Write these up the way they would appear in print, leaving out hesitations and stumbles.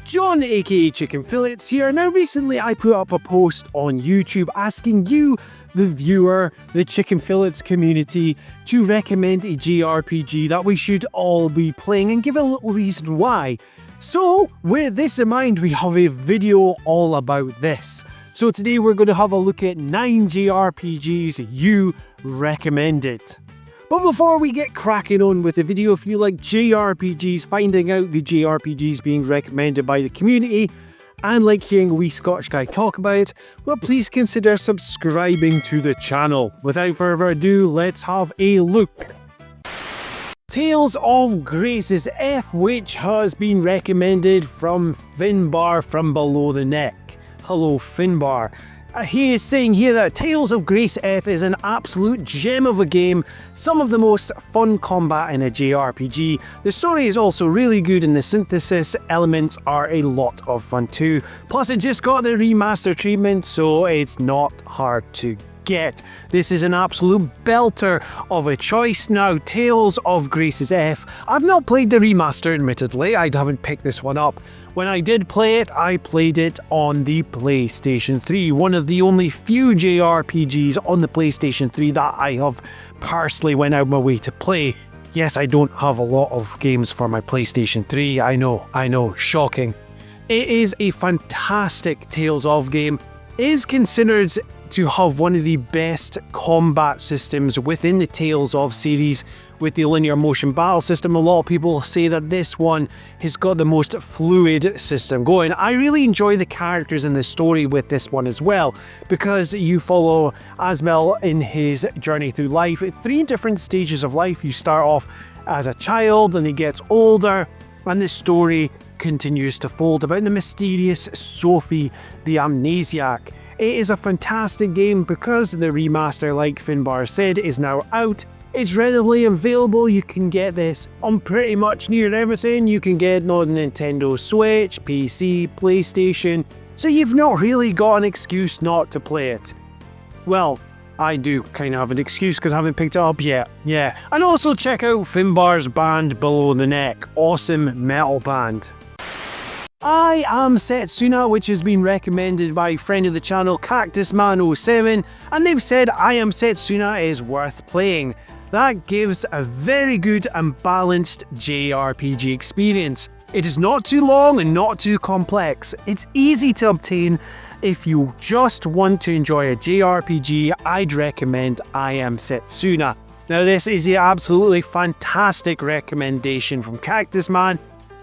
John aka Chicken Fillets here. Now recently I put up a post on YouTube asking you, the viewer, the Chicken Fillets community, to recommend a JRPG that we should all be playing and give a little reason why. So with this in mind, we have a video all about this. So today we're going to have a look at 9 JRPGs you recommended. But before we get cracking on with the video, if you like JRPGs, finding out the JRPGs being recommended by the community, and like hearing a wee Scottish guy talk about it, well, please consider subscribing to the channel. Without further ado, let's have a look. Tales of Grace's F, which has been recommended from Finbar from Below the Neck. Hello, Finbar. He is saying here that Tales of Grace F is an absolute gem of a game, some of the most fun combat in a JRPG. The story is also really good and the synthesis elements are a lot of fun too. Plus it just got the remaster treatment, so it's not hard to get. This is an absolute belter of a choice. Now, Tales of Grace's F, I've not played the remaster admittedly, I haven't picked this one up. When I did play it, I played it on the PlayStation 3, one of the only few JRPGs on the PlayStation 3 that I have personally went out my way to play. Yes, I don't have a lot of games for my PlayStation 3, I know, shocking. It is a fantastic Tales of game. It is considered to have one of the best combat systems within the Tales of series with the linear motion battle system. A lot of people say that this one has got the most fluid system going. I really enjoy the characters and the story with this one as well, because you follow Asmel in his journey through life at 3 different stages of life. You start off as a child and he gets older, and the story continues to fold about the mysterious Sophie the Amnesiac. It is a fantastic game because the remaster, like Finbar said, is now out. It's readily available. You can get this on pretty much near everything. You can get it on Nintendo Switch, PC, PlayStation, so you've not really got an excuse not to play it. Well, I do kind of have an excuse because I haven't picked it up yet. Yeah, and also check out Finbar's band Below the Neck. Awesome metal band. I Am Setsuna, which has been recommended by a friend of the channel, CactusMan07, and they've said I Am Setsuna is worth playing. That gives a very good and balanced JRPG experience. It is not too long and not too complex. It's easy to obtain. If you just want to enjoy a JRPG, I'd recommend I Am Setsuna. Now, this is an absolutely fantastic recommendation from CactusMan.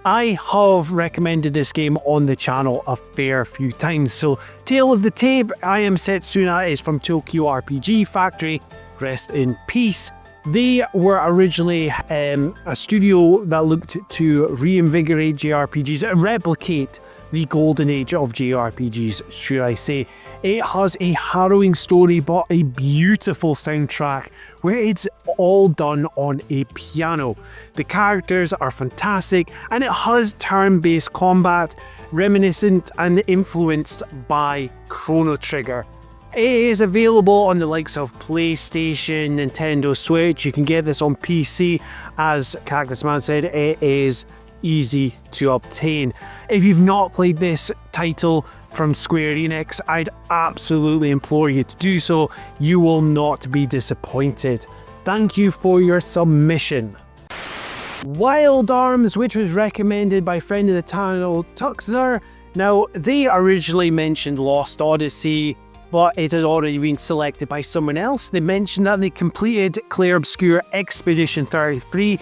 I have recommended this game on the channel a fair few times, so Tale of the Tape, I Am Setsuna is from Tokyo RPG Factory, rest in peace. They were originally a studio that looked to reinvigorate JRPGs and replicate the golden age of JRPGs, should I say. It has a harrowing story but a beautiful soundtrack where it's all done on a piano. The characters are fantastic and it has turn-based combat reminiscent and influenced by Chrono Trigger. It is available on the likes of PlayStation, Nintendo Switch. You can get this on PC. As CactusMan said, it is easy to obtain. If you've not played this title from Square Enix, I'd absolutely implore you to do so. You will not be disappointed. Thank you for your submission. Wild Arms, which was recommended by friend of the channel, Tuxer. Now, they originally mentioned Lost Odyssey, but it had already been selected by someone else. They mentioned that they completed Clair Obscur Expedition 33,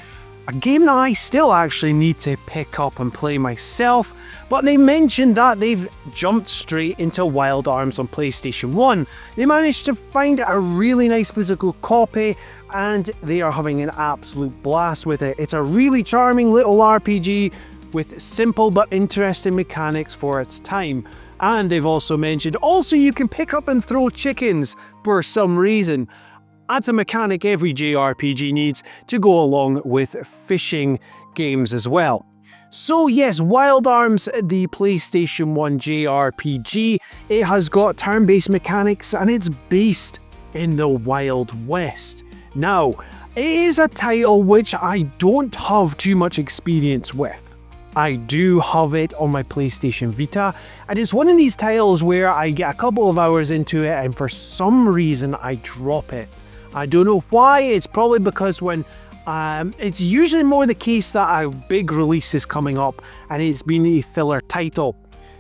a game that I still actually need to pick up and play myself, but they mentioned that they've jumped straight into Wild Arms on PlayStation 1. They managed to find a really nice physical copy and they are having an absolute blast with it. It's a really charming little RPG with simple but interesting mechanics for its time. And they've also mentioned, you can pick up and throw chickens for some reason. That's a mechanic every JRPG needs to go along with fishing games as well. So yes, Wild Arms, the PlayStation 1 JRPG, it has got turn-based mechanics and it's based in the Wild West. Now, it is a title which I don't have too much experience with. I do have it on my PlayStation Vita, and it's one of these titles where I get a couple of hours into it and for some reason I drop it. I don't know why. It's probably because when it's usually more the case that a big release is coming up and it's been a filler title.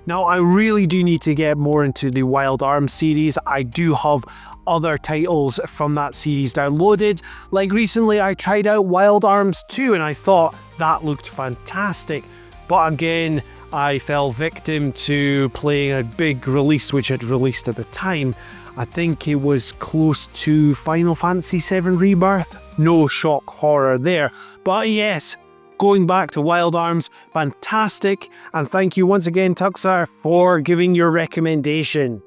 Now, I really do need to get more into the Wild Arms series. I do have other titles from that series downloaded. Like recently I tried out Wild Arms 2 and I thought that looked fantastic. But again, I fell victim to playing a big release which had released at the time. I think it was close to Final Fantasy VII Rebirth. No shock horror there. But yes, going back to Wild Arms, fantastic. And thank you once again, Tuxar, for giving your recommendation.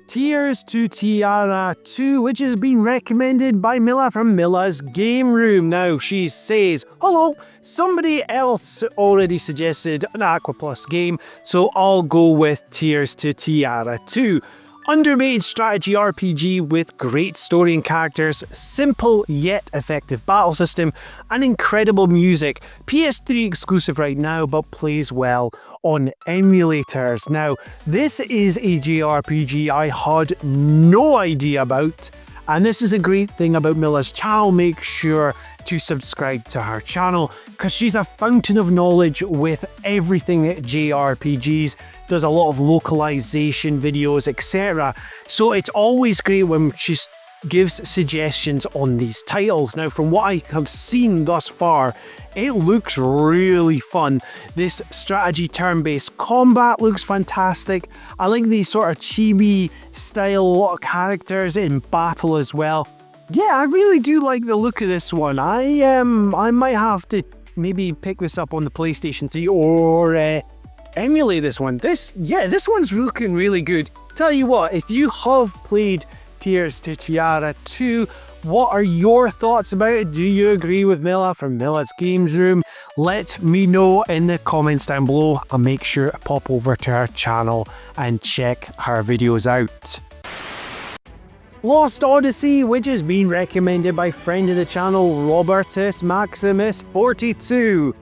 Tears to Tiara 2, which has been recommended by Milla from Milla's Game Room. Now, she says, hello, somebody else already suggested an Aqua Plus game, so I'll go with Tears to Tiara 2. Undermade strategy RPG with great story and characters, simple yet effective battle system, and incredible music. PS3 exclusive right now, but plays well on emulators. Now, this is a JRPG I had no idea about, and this is a great thing about Milla's channel. Make sure to subscribe to her channel because she's a fountain of knowledge with everything JRPGs, does a lot of localization videos, etc. So it's always great when she gives suggestions on these titles. Now, from what I have seen thus far, it looks really fun. This strategy turn-based combat looks fantastic. I like these sort of chibi style, a lot of characters in battle as well. Yeah, I really do like the look of this one. I might have to maybe pick this up on the PlayStation 3 or emulate this one. This one's looking really good. Tell you what, if you have played Tears to Tiara 2, what are your thoughts about it? Do you agree with Milla from Milla's Games Room? Let me know in the comments down below. I'll make sure to pop over to her channel and check her videos out. Lost Odyssey, which has been recommended by friend of the channel Robertus Maximus 42.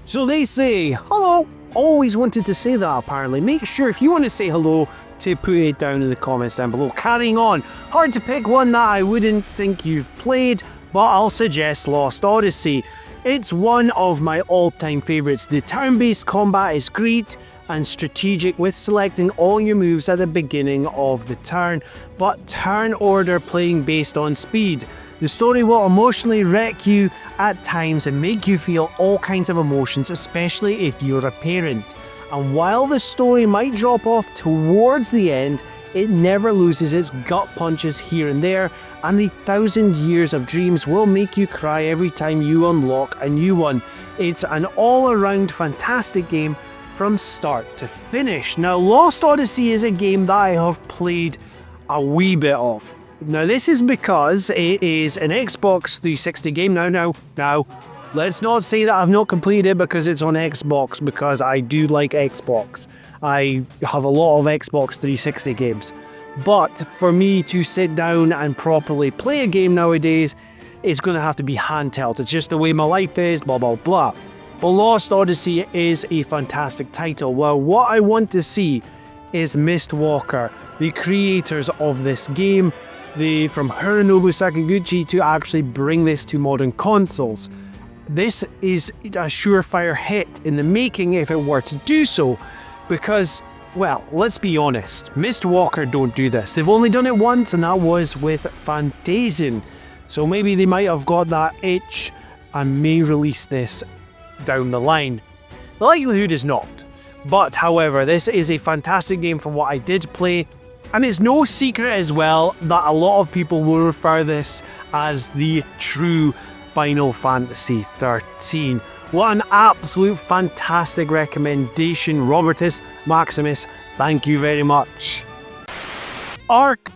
So they say, hello. Always wanted to say that apparently. Make sure if you want to say hello to put it down in the comments down below. Carrying on, hard to pick one that I wouldn't think you've played, but I'll suggest Lost Odyssey. It's one of my all-time favourites. The turn-based combat is great and strategic with selecting all your moves at the beginning of the turn, but turn order playing based on speed. The story will emotionally wreck you at times and make you feel all kinds of emotions, especially if you're a parent. And while the story might drop off towards the end, it never loses its gut punches here and there, and the 1,000 Years of Dreams will make you cry every time you unlock a new one. It's an all-around fantastic game from start to finish. Now, Lost Odyssey is a game that I have played a wee bit of. Now, this is because it is an Xbox 360 game. Now, let's not say that I've not completed it because it's on Xbox, because I do like Xbox. I have a lot of Xbox 360 games. But for me to sit down and properly play a game nowadays, it's going to have to be handheld. It's just the way my life is, blah, blah, blah. But Lost Odyssey is a fantastic title. Well, what I want to is Mistwalker, the creators of this game, from Hironobu Sakaguchi, to actually bring this to modern consoles. This is a surefire hit in the making if it were to do so, because, well, let's be honest, Mistwalker don't do this. They've only done it once, and that was with Fantasian. So maybe they might have got that itch and may release this down the line. The likelihood is not. But however, this is a fantastic game from what I did play, and it's no secret as well that a lot of people will refer this as the true Final Fantasy 13. What an absolute fantastic recommendation, Robertus Maximus. Thank you very much.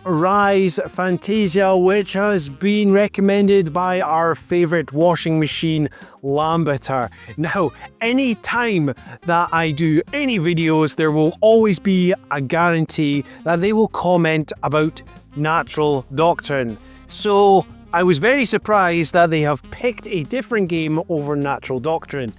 Rise Fantasia, which has been recommended by our favourite washing machine, Lambeter. Now, any time that I do any videos, there will always be a guarantee that they will comment about Natural Doctrine. So, I was very surprised that they have picked a different game over Natural Doctrine.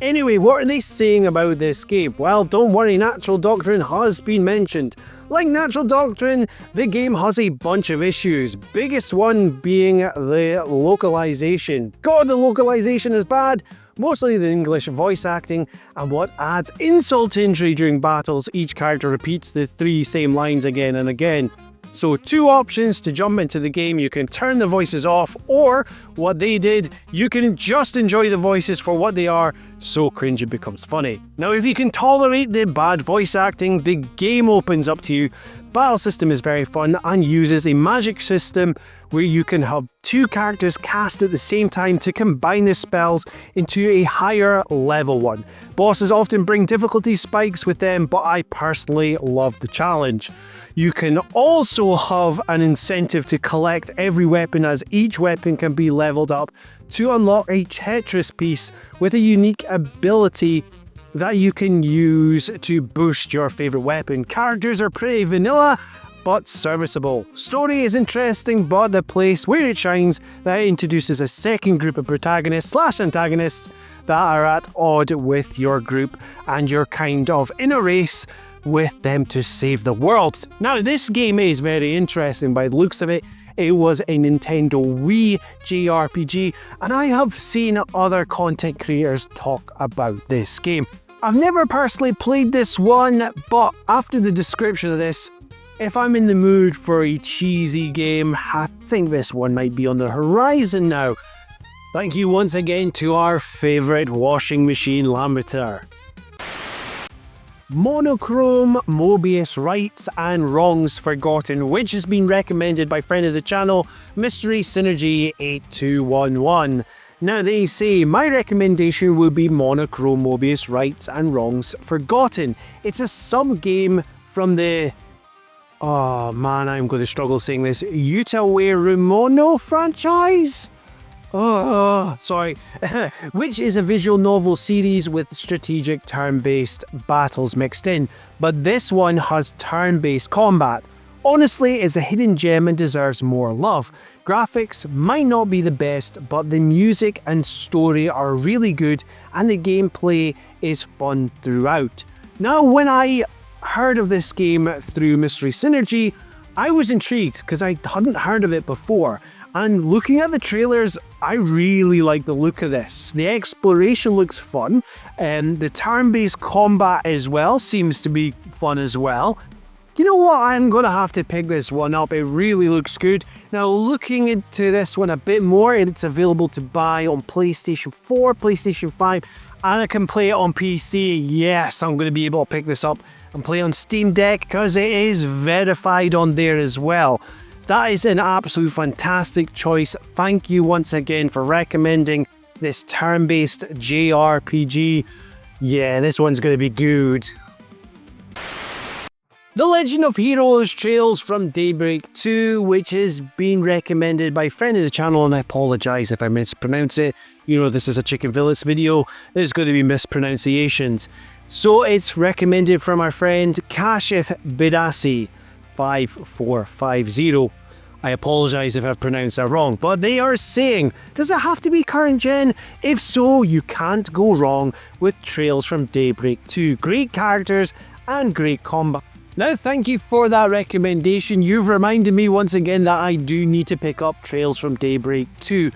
Anyway, what are they saying about this game? Well, don't worry, Natural Doctrine has been mentioned. Like Natural Doctrine, the game has a bunch of issues, biggest one being the localization. God, the localization is bad! Mostly the English voice acting, and what adds insult to injury during battles, each character repeats the 3 same lines again and again. So 2 options to jump into the game: you can turn the voices off, or what they did, you can just enjoy the voices for what they are, so cringe it becomes funny. Now if you can tolerate the bad voice acting, the game opens up to you. Battle system is very fun and uses a magic system where you can have 2 characters cast at the same time to combine the spells into a higher level one. Bosses often bring difficulty spikes with them, but I personally love the challenge. You can also have an incentive to collect every weapon, as each weapon can be leveled up to unlock a Tetris piece with a unique ability that you can use to boost your favorite weapon. Characters are pretty vanilla, but serviceable. Story is interesting, but the place where it shines, that it introduces a second group of protagonists / antagonists that are at odds with your group, and you're kind of in a race with them to save the world. Now this game is very interesting by the looks of it. It was a Nintendo Wii JRPG, and I have seen other content creators talk about this game. I've never personally played this one, but after the description of this, if I'm in the mood for a cheesy game, I think this one might be on the horizon now. Thank you once again to our favourite washing machine Lamberter. Monochrome Mobius Rights and Wrongs Forgotten, which has been recommended by friend of the channel, Mystery Synergy 8211. Now they say my recommendation will be Monochrome Mobius Rights and Wrongs Forgotten. It's a sub-game from the... oh man, I'm going to struggle saying this. Utawarerumono franchise? Oh, sorry. Which is a visual novel series with strategic turn-based battles mixed in. But this one has turn-based combat. Honestly, it's a hidden gem and deserves more love. Graphics might not be the best, but the music and story are really good, and the gameplay is fun throughout. Now, when I heard of this game through Mystery Synergy, I was intrigued because I hadn't heard of it before. And looking at the trailers, I really like the look of this. The exploration looks fun, and the turn-based combat as well seems to be fun as well. You know what, I'm going to have to pick this one up. It really looks good. Now, looking into this one a bit more, it's available to buy on PlayStation 4, PlayStation 5, and I can play it on PC. Yes, I'm going to be able to pick this up and play on Steam Deck because it is verified on there as well. That is an absolute fantastic choice. Thank you once again for recommending this turn-based JRPG. Yeah, this one's going to be good. The Legend of Heroes Trails from Daybreak 2, which has been recommended by a friend of the channel, and I apologise if I mispronounce it. You know, this is a Chicken Fillets video. There's going to be mispronunciations. So it's recommended from our friend Kashif Bidasi 5450. I apologise if I've pronounced that wrong, but they are saying, does it have to be current gen? If so, you can't go wrong with Trails from Daybreak 2. Great characters and great combat. Now, thank you for that recommendation. You've reminded me once again that I do need to pick up Trails from Daybreak 2.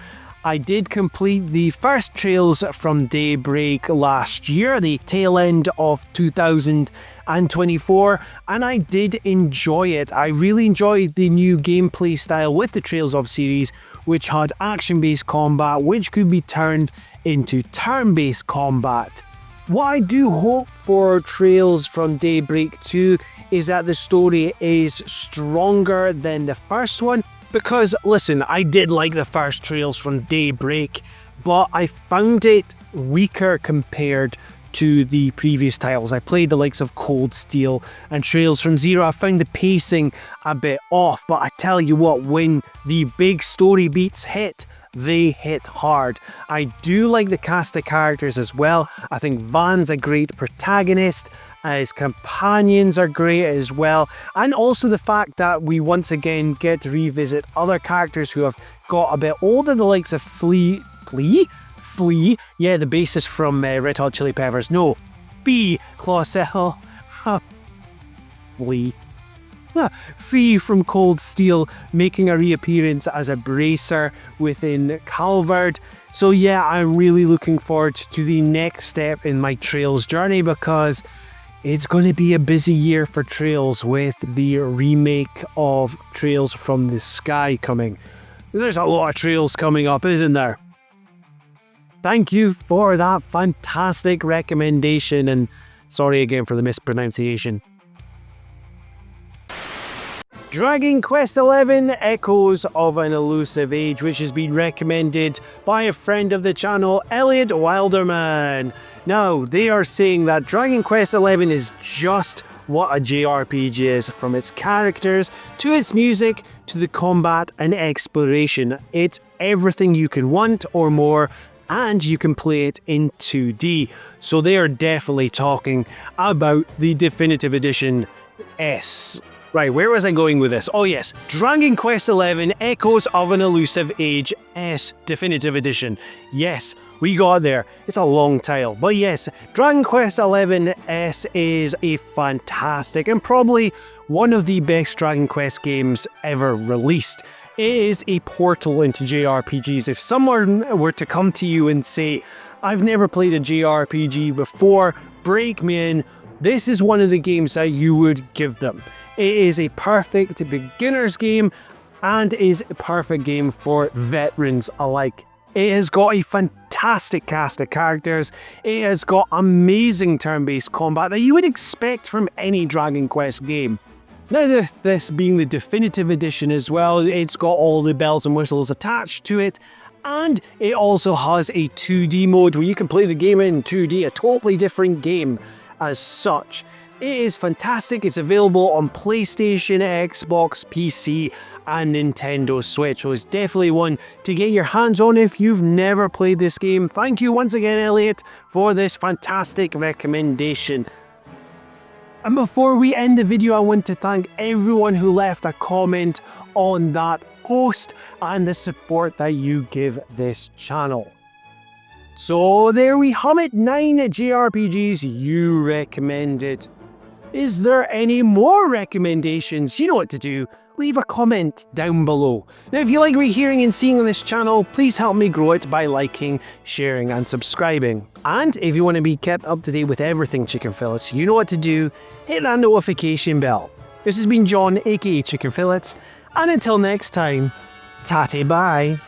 I did complete the first Trails from Daybreak last year, the tail end of 2024, and I did enjoy it. I really enjoyed the new gameplay style with the Trails of series, which had action-based combat, which could be turned into turn-based combat. What I do hope for Trails from Daybreak 2 is that the story is stronger than the first one. Because, listen, I did like the first Trails from Daybreak, but I found it weaker compared to the previous titles. I played the likes of Cold Steel and Trails from Zero. I found the pacing a bit off, but I tell you what, when the big story beats hit, they hit hard. I do like the cast of characters as well. I think Van's a great protagonist. His companions are great as well. And also the fact that we once again get to revisit other characters who have got a bit older, the likes of Flea? Yeah, the bassist from Red Hot Chili Peppers. No, B. Clausel. Flea. Free from Cold Steel making a reappearance as a bracer within Calvard. So yeah, I'm really looking forward to the next step in my Trails journey, because it's going to be a busy year for Trails with the remake of Trails from the Sky coming. There's a lot of Trails coming up, isn't there? Thank you for that fantastic recommendation, and sorry again for the mispronunciation. Dragon Quest XI Echoes of an Elusive Age, which has been recommended by a friend of the channel, Elliot Wilderman. Now, they are saying that Dragon Quest XI is just what a JRPG is, from its characters, to its music, to the combat and exploration. It's everything you can want or more, and you can play it in 2D. So they are definitely talking about the Definitive Edition S. Right, where was I going with this? Oh yes, Dragon Quest XI Echoes of an Elusive Age S Definitive Edition. Yes, we got there. It's a long title, but yes, Dragon Quest XI S is a fantastic and probably one of the best Dragon Quest games ever released. It is a portal into JRPGs. If someone were to come to you and say, I've never played a JRPG before, break me in, this is one of the games that you would give them. It is a perfect beginner's game and is a perfect game for veterans alike. It has got a fantastic cast of characters. It has got amazing turn-based combat that you would expect from any Dragon Quest game. Now, this being the Definitive Edition as well, it's got all the bells and whistles attached to it, and it also has a 2D mode where you can play the game in 2D, a totally different game as such. It is fantastic. It's available on PlayStation, Xbox, PC, and Nintendo Switch. So it's definitely one to get your hands on if you've never played this game. Thank you once again, Elliot, for this fantastic recommendation. And before we end the video, I want to thank everyone who left a comment on that post and the support that you give this channel. So there we have it, 9 JRPGs you recommended. Is there any more recommendations? You know what to do. Leave a comment down below. Now, if you like what you're hearing and seeing on this channel, please help me grow it by liking, sharing, and subscribing. And if you want to be kept up to date with everything Chicken Fillets, you know what to do. Hit that notification bell. This has been John, aka Chicken Fillets, and until next time, tatty bye.